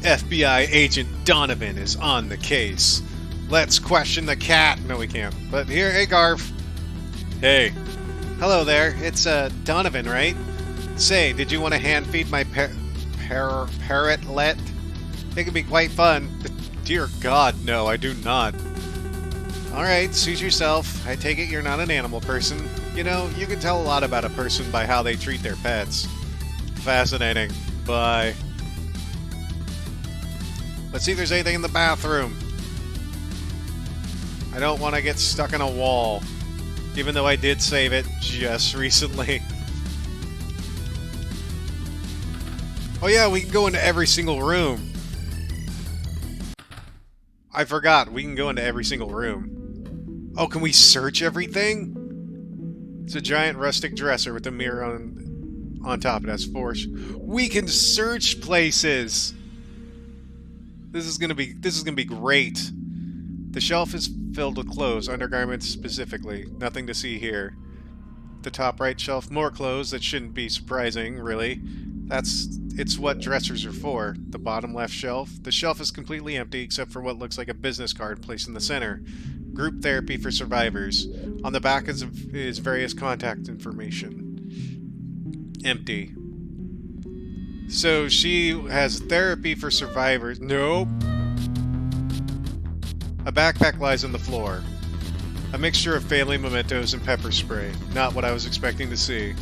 FBI agent Donovan is on the case. Let's question the cat. No, we can't. But here, hey Garv. Hey. Hello there. It's Donovan, right? Say, did you want to hand feed my parrotlet? It can be quite fun. Dear God, no, I do not. Alright, suit yourself. I take it you're not an animal person. You know, you can tell a lot about a person by how they treat their pets. Fascinating. Bye. Let's see if there's anything in the bathroom. I don't want to get stuck in a wall. Even though I did save it just recently. Oh yeah, we can go into every single room. I forgot, we can go into every single room. Oh, can we search everything? It's a giant rustic dresser with a mirror on top. It has four. We can search places. This is gonna be great. The shelf is filled with clothes, undergarments specifically. Nothing to see here. The top right shelf, more clothes. That shouldn't be surprising, really. It's what dressers are for. The bottom left shelf. The shelf is completely empty except for what looks like a business card placed in the center. Group therapy for survivors. On the back is various contact information. Empty. So she has therapy for survivors. Nope. A backpack lies on the floor. A mixture of family mementos and pepper spray. Not what I was expecting to see.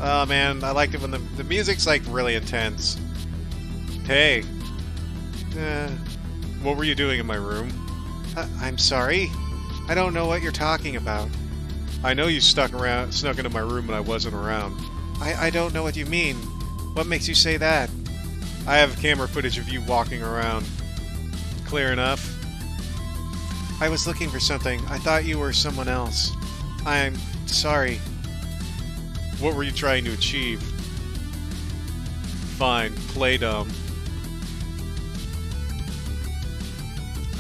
Oh man, I liked it when the music's like really intense. Hey. What were you doing in my room? I'm sorry? I don't know what you're talking about. I know you snuck into my room when I wasn't around. I don't know what you mean. What makes you say that? I have camera footage of you walking around. Clear enough. I was looking for something. I thought you were someone else. I'm sorry. What were you trying to achieve? Fine, play dumb.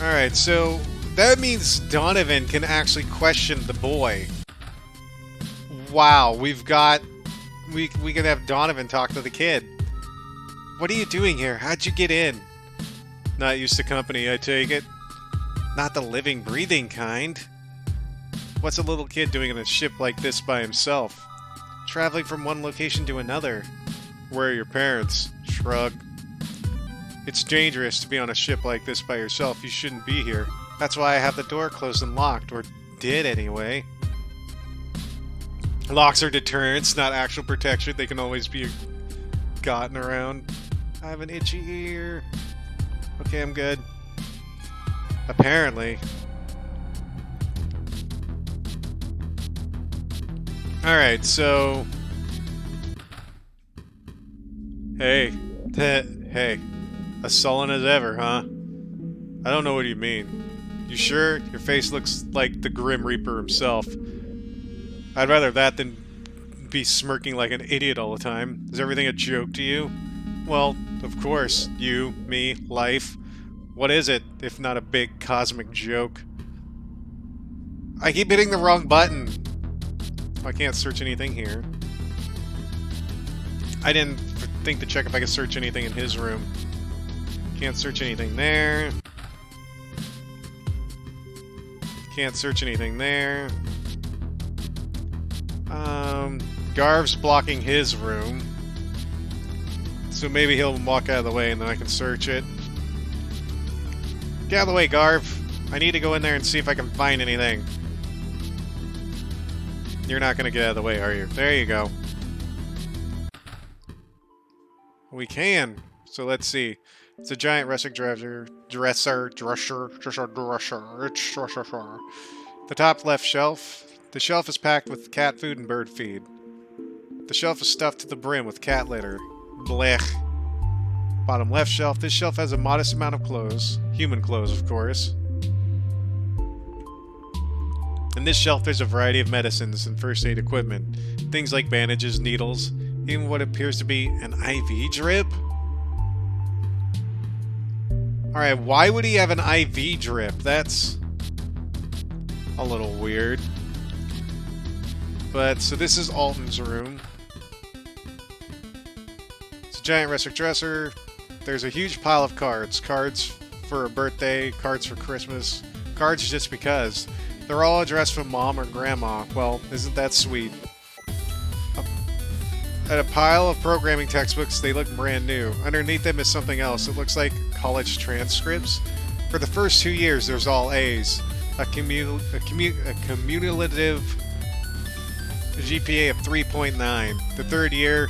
Alright, so that means Donovan can actually question the boy. Wow, we can have Donovan talk to the kid. What are you doing here? How'd you get in? Not used to company, I take it. Not the living, breathing kind. What's a little kid doing in a ship like this by himself? Traveling from one location to another. Where are your parents? Shrug. It's dangerous to be on a ship like this by yourself. You shouldn't be here. That's why I have the door closed and locked, or did anyway. Locks are deterrents, not actual protection. They can always be gotten around. I have an itchy ear. Okay, I'm good. Apparently. Alright, so... Hey. Hey. As sullen as ever, huh? I don't know what you mean. You sure? Your face looks like the Grim Reaper himself. I'd rather that than be smirking like an idiot all the time. Is everything a joke to you? Well, of course. You, me, life. What is it, if not a big cosmic joke? I keep hitting the wrong button. I can't search anything here. I didn't think to check if I could search anything in his room. Can't search anything there. Can't search anything there. Garv's blocking his room. So maybe he'll walk out of the way and then I can search it. Get out of the way, Garv. I need to go in there and see if I can find anything. You're not going to get out of the way, are you? There you go. We can. So let's see. It's a giant rustic dresser. The top left shelf. The shelf is packed with cat food and bird feed. The shelf is stuffed to the brim with cat litter. Blech. Bottom left shelf. This shelf has a modest amount of clothes. Human clothes, of course. In this shelf there's a variety of medicines and first aid equipment. Things like bandages, needles, even what appears to be an IV drip? Alright, why would he have an IV drip? That's a little weird. But, so this is Alton's room. It's a giant rustic dresser. There's a huge pile of cards. Cards for a birthday, cards for Christmas, cards just because. They're all addressed from Mom or Grandma. Well, isn't that sweet? At a pile of programming textbooks, they look brand new. Underneath them is something else. It looks like college transcripts. For the first 2 years, there's all A's. A cumulative GPA of 3.9. The third year,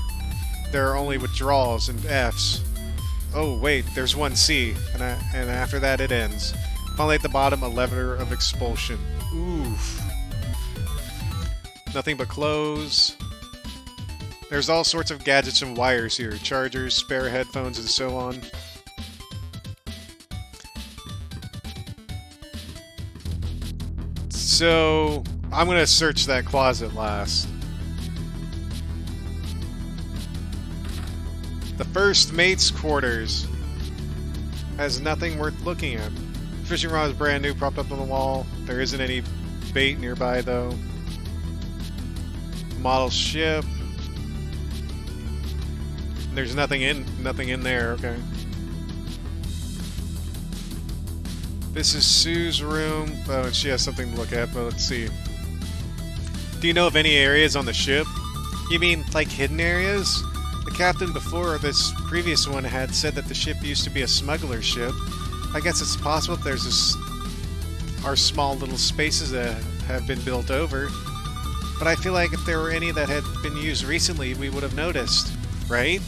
there are only withdrawals and F's. Oh wait, there's one C, and after that it ends. Finally at the bottom, a letter of expulsion. Oof. Nothing but clothes. There's all sorts of gadgets and wires here. Chargers, spare headphones, and so on. So, I'm gonna search that closet last. The first mate's quarters has nothing worth looking at. Fishing rod is brand new, propped up on the wall. There isn't any bait nearby though. Model ship. There's nothing in there, okay. This is Sue's room. Oh, and she has something to look at, but let's see. Do you know of any areas on the ship? You mean, like hidden areas? The captain before this previous one had said that the ship used to be a smuggler ship. I guess it's possible that there's our small little spaces that have been built over. But I feel like if there were any that had been used recently, we would have noticed, right?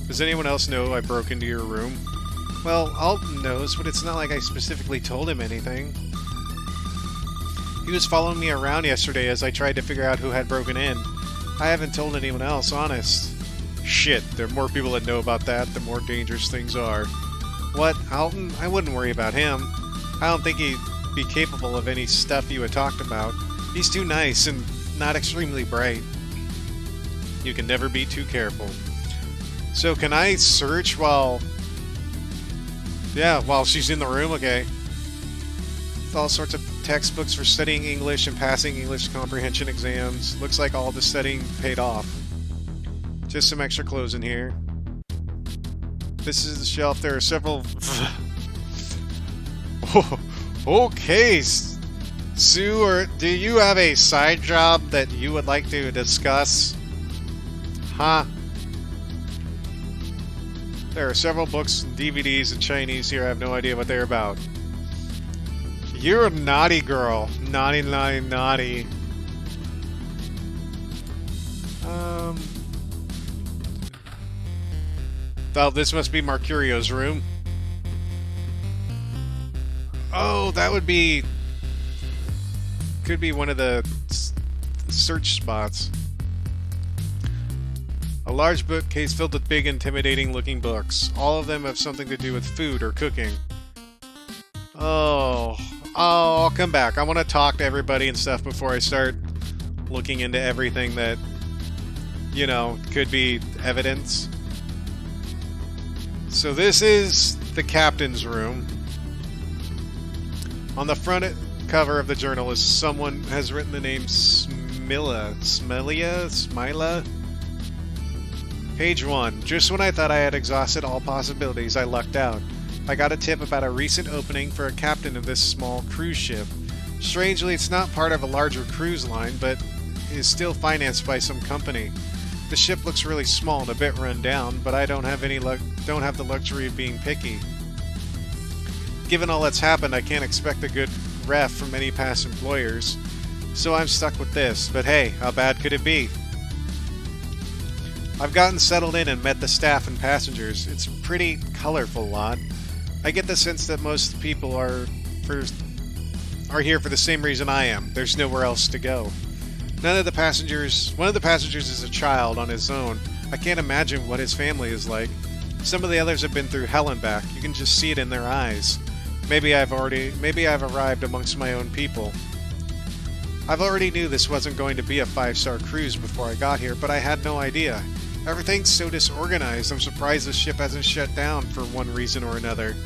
Does anyone else know I broke into your room? Well, Alton knows, but it's not like I specifically told him anything. He was following me around yesterday as I tried to figure out who had broken in. I haven't told anyone else, honest. Shit, there are more people that know about that, the more dangerous things are. What, Alton? I wouldn't worry about him. I don't think he'd be capable of any stuff you had talked about. He's too nice and not extremely bright. You can never be too careful. So can I search while... Yeah, while she's in the room? Okay. With all sorts of textbooks for studying English and passing English comprehension exams. Looks like all the studying paid off. Just some extra clothes in here. This is the shelf. There are several... Oh, okay. Sue, or do you have a side job that you would like to discuss? Huh? There are several books and DVDs in Chinese here. I have no idea what they're about. You're a naughty girl. Naughty, naughty, naughty. Oh, this must be Mercurio's room. Oh, that would be... Could be one of the search spots. A large bookcase filled with big, intimidating-looking books. All of them have something to do with food or cooking. Oh, I'll come back. I want to talk to everybody and stuff before I start looking into everything that, you know, could be evidence. So this is the captain's room. On the front cover of the journal is someone has written the name Smila. Page 1. Just when I thought I had exhausted all possibilities, I lucked out. I got a tip about a recent opening for a captain of this small cruise ship. Strangely, it's not part of a larger cruise line, but is still financed by some company. The ship looks really small and a bit run down, but I don't have the luxury of being picky. Given all that's happened, I can't expect a good ref from any past employers, so I'm stuck with this. But hey, how bad could it be? I've gotten settled in and met the staff and passengers. It's a pretty colorful lot. I get the sense that most people are here for the same reason I am. There's nowhere else to go. One of the passengers is a child on his own. I can't imagine what his family is like. Some of the others have been through hell and back. You can just see it in their eyes. Maybe I've arrived amongst my own people. I've already knew this wasn't going to be a 5-star cruise before I got here, but I had no idea. Everything's so disorganized, I'm surprised the ship hasn't shut down for one reason or another.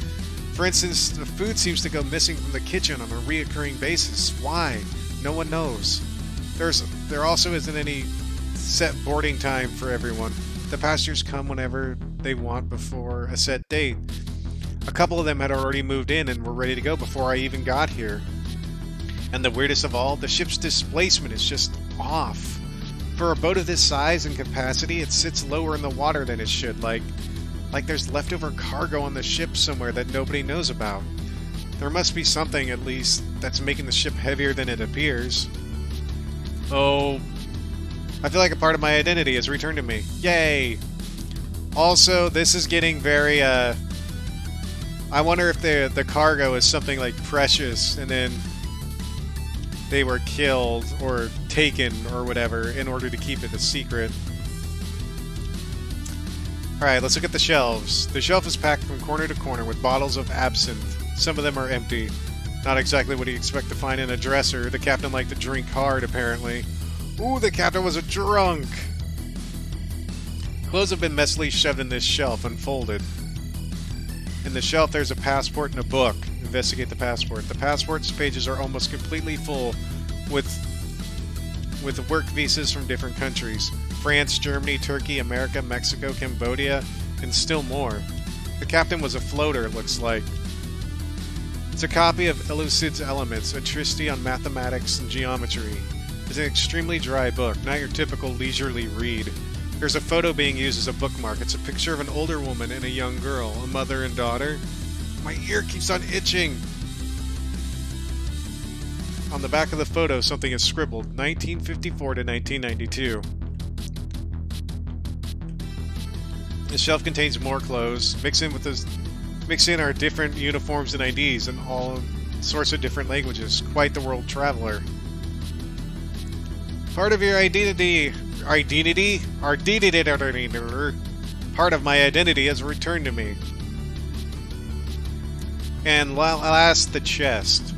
For instance, the food seems to go missing from the kitchen on a reoccurring basis. Why? No one knows. There also isn't any set boarding time for everyone. The passengers come whenever they want before a set date. A couple of them had already moved in and were ready to go before I even got here. And the weirdest of all, the ship's displacement is just off. For a boat of this size and capacity, it sits lower in the water than it should, like there's leftover cargo on the ship somewhere that nobody knows about. There must be something, at least, that's making the ship heavier than it appears. Oh, I feel like a part of my identity has returned to me. Yay! Also, this is getting very, I wonder if the cargo is something like precious, and then they were killed or taken or whatever in order to keep it a secret. Alright, let's look at the shelves. The shelf is packed from corner to corner with bottles of absinthe. Some of them are empty. Not exactly what you expect to find in a dresser. The captain liked to drink hard, apparently. Ooh, the captain was a drunk! Clothes have been messily shoved in this shelf, unfolded. In the shelf, there's a passport and a book. Investigate the passport. The passport's pages are almost completely full with work visas from different countries. France, Germany, Turkey, America, Mexico, Cambodia, and still more. The captain was a floater, it looks like. It's a copy of Elucid's Elements, a treatise on mathematics and geometry. It's an extremely dry book, not your typical leisurely read. There's a photo being used as a bookmark. It's a picture of an older woman and a young girl, a mother and daughter. My ear keeps on itching! On the back of the photo, something is scribbled, 1954 to 1992. The shelf contains more clothes. Mix in our different uniforms and IDs in all sorts of different languages. Quite the world traveler. Part of your identity... Part of my identity has returned to me. And last, the chest.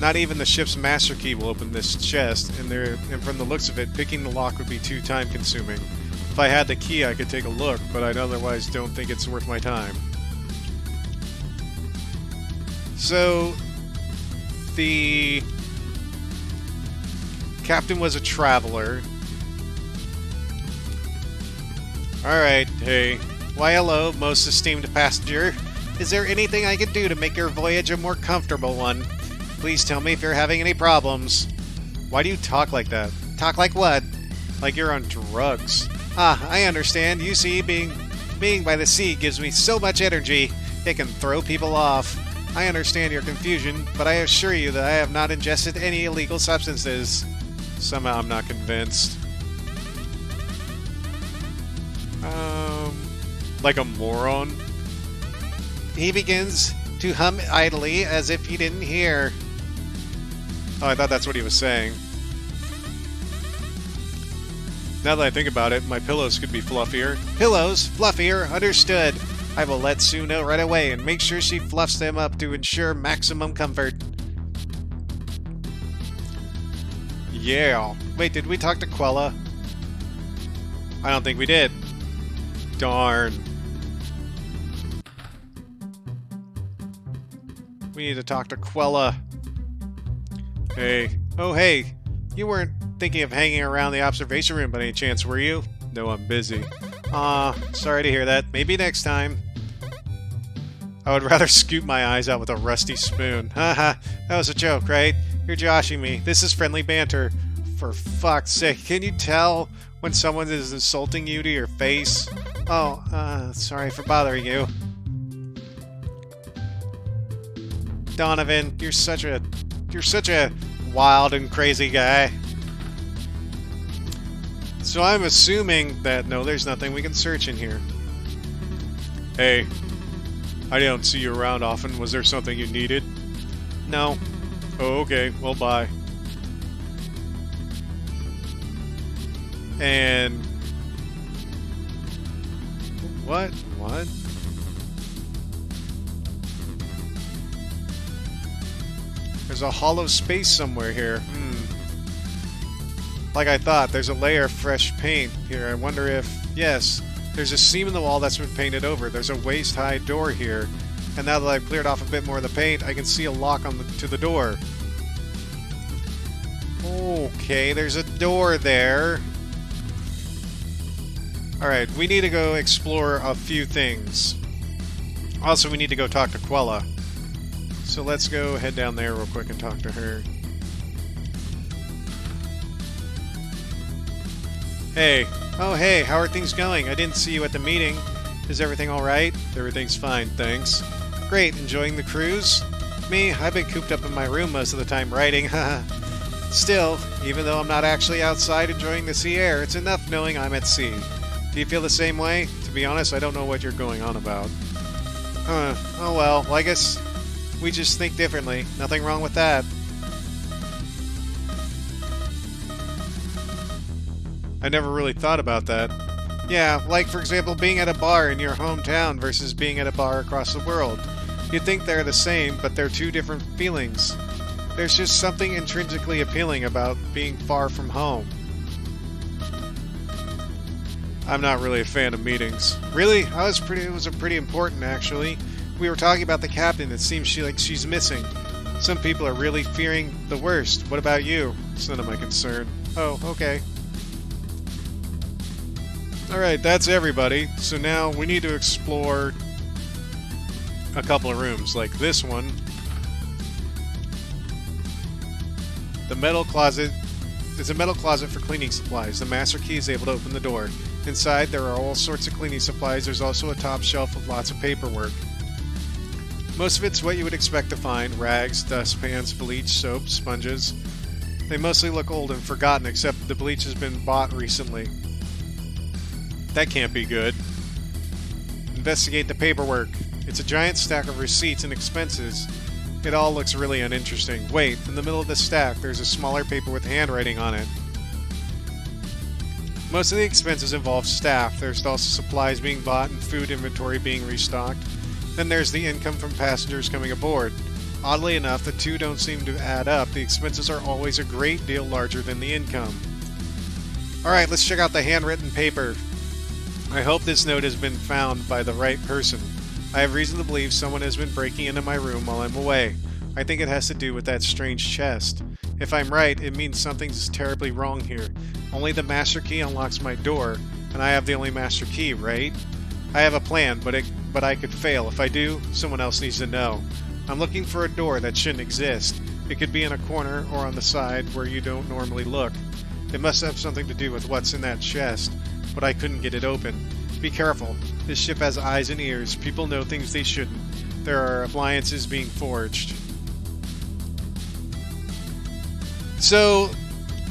Not even the ship's master key will open this chest, and from the looks of it, picking the lock would be too time-consuming. If I had the key, I could take a look, but I otherwise don't think it's worth my time. So, the captain was a traveler. Alright, hey. Why hello, most esteemed passenger. Is there anything I can do to make your voyage a more comfortable one? Please tell me if you're having any problems. Why do you talk like that? Talk like what? Like you're on drugs. Ah, I understand. You see, being by the sea gives me so much energy. It can throw people off. I understand your confusion, but I assure you that I have not ingested any illegal substances. Somehow I'm not convinced. Like a moron? He begins to hum idly as if he didn't hear. Oh, I thought that's what he was saying. Now that I think about it, my pillows could be fluffier. Pillows? Fluffier? Understood. I will let Sue know right away and make sure she fluffs them up to ensure maximum comfort. Yeah. Wait, did we talk to Quella? I don't think we did. Darn. We need to talk to Quella. Hey. Oh, hey. You weren't thinking of hanging around the observation room by any chance, were you? No, I'm busy. Aw, sorry to hear that. Maybe next time. I would rather scoop my eyes out with a rusty spoon. Haha, that was a joke, right? You're joshing me. This is friendly banter. For fuck's sake, can you tell when someone is insulting you to your face? Oh, sorry for bothering you. Donovan, you're such a wild and crazy guy. So I'm assuming that, no, there's nothing we can search in here. Hey, I don't see you around often. Was there something you needed? No. Oh, okay. Well, bye. And... What? What? There's a hollow space somewhere here. Like I thought, there's a layer of fresh paint here. I wonder if... Yes, there's a seam in the wall that's been painted over. There's a waist-high door here. And now that I've cleared off a bit more of the paint, I can see a lock to the door. Okay, there's a door there. Alright, we need to go explore a few things. Also, we need to go talk to Quella. So let's go head down there real quick and talk to her. Hey. Oh, hey, how are things going? I didn't see you at the meeting. Is everything alright? Everything's fine, thanks. Great, enjoying the cruise? Me, I've been cooped up in my room most of the time writing, haha. Still, even though I'm not actually outside enjoying the sea air, it's enough knowing I'm at sea. Do you feel the same way? To be honest, I don't know what you're going on about. Oh well, I guess we just think differently. Nothing wrong with that. I never really thought about that. Yeah, like for example being at a bar in your hometown versus being at a bar across the world. You'd think they're the same, but they're two different feelings. There's just something intrinsically appealing about being far from home. I'm not really a fan of meetings. Really? It was pretty important, actually. We were talking about the captain. It seems she's missing. Some people are really fearing the worst. What about you? It's none of my concern. Oh, okay. Alright, that's everybody. So now we need to explore a couple of rooms, like this one. The metal closet is a metal closet for cleaning supplies. The master key is able to open the door. Inside, there are all sorts of cleaning supplies. There's also a top shelf with lots of paperwork. Most of it's what you would expect to find. Rags, dustpans, bleach, soap, sponges. They mostly look old and forgotten, except the bleach has been bought recently. That can't be good. Investigate the paperwork. It's a giant stack of receipts and expenses. It all looks really uninteresting. Wait, in the middle of the stack, there's a smaller paper with handwriting on it. Most of the expenses involve staff. There's also supplies being bought and food inventory being restocked. Then there's the income from passengers coming aboard. Oddly enough, the two don't seem to add up. The expenses are always a great deal larger than the income. Alright, let's check out the handwritten paper. I hope this note has been found by the right person. I have reason to believe someone has been breaking into my room while I'm away. I think it has to do with that strange chest. If I'm right, it means something's terribly wrong here. Only the master key unlocks my door, and I have the only master key, right? I have a plan, but I could fail. If I do, someone else needs to know. I'm looking for a door that shouldn't exist. It could be in a corner or on the side where you don't normally look. It must have something to do with what's in that chest, but I couldn't get it open. Be careful. This ship has eyes and ears. People know things they shouldn't. There are alliances being forged. So,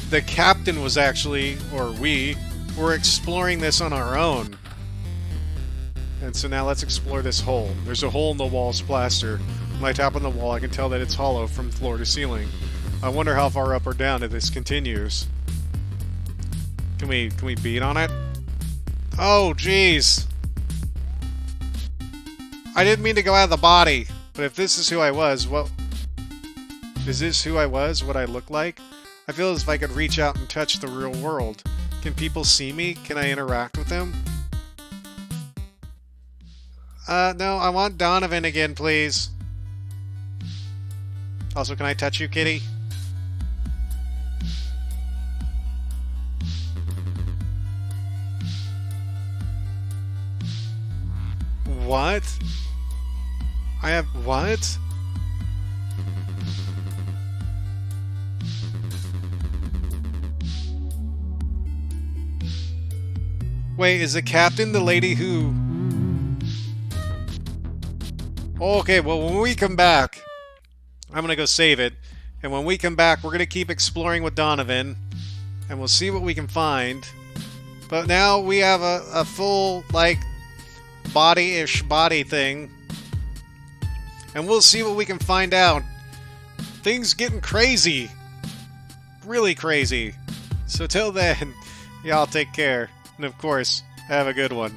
the captain was actually, or we, were exploring this on our own. And so now let's explore this hole. There's a hole in the wall's plaster. When I tap on the wall, I can tell that it's hollow from floor to ceiling. I wonder how far up or down if this continues. Can we beat on it? Oh, jeez. I didn't mean to go out of the body, but if this is who I was, what... Is this who I was, what I look like? I feel as if I could reach out and touch the real world. Can people see me? Can I interact with them? No, I want Donovan again, please. Also, can I touch you, kitty? What? I have what? Wait, is the captain the lady who... Okay, well, when we come back, I'm gonna go save it. And when we come back, we're gonna keep exploring with Donovan. And we'll see what we can find. But now we have a full, like... body-ish body thing. And we'll see what we can find out. Things getting crazy. Really crazy. So till then, y'all take care. And of course, have a good one.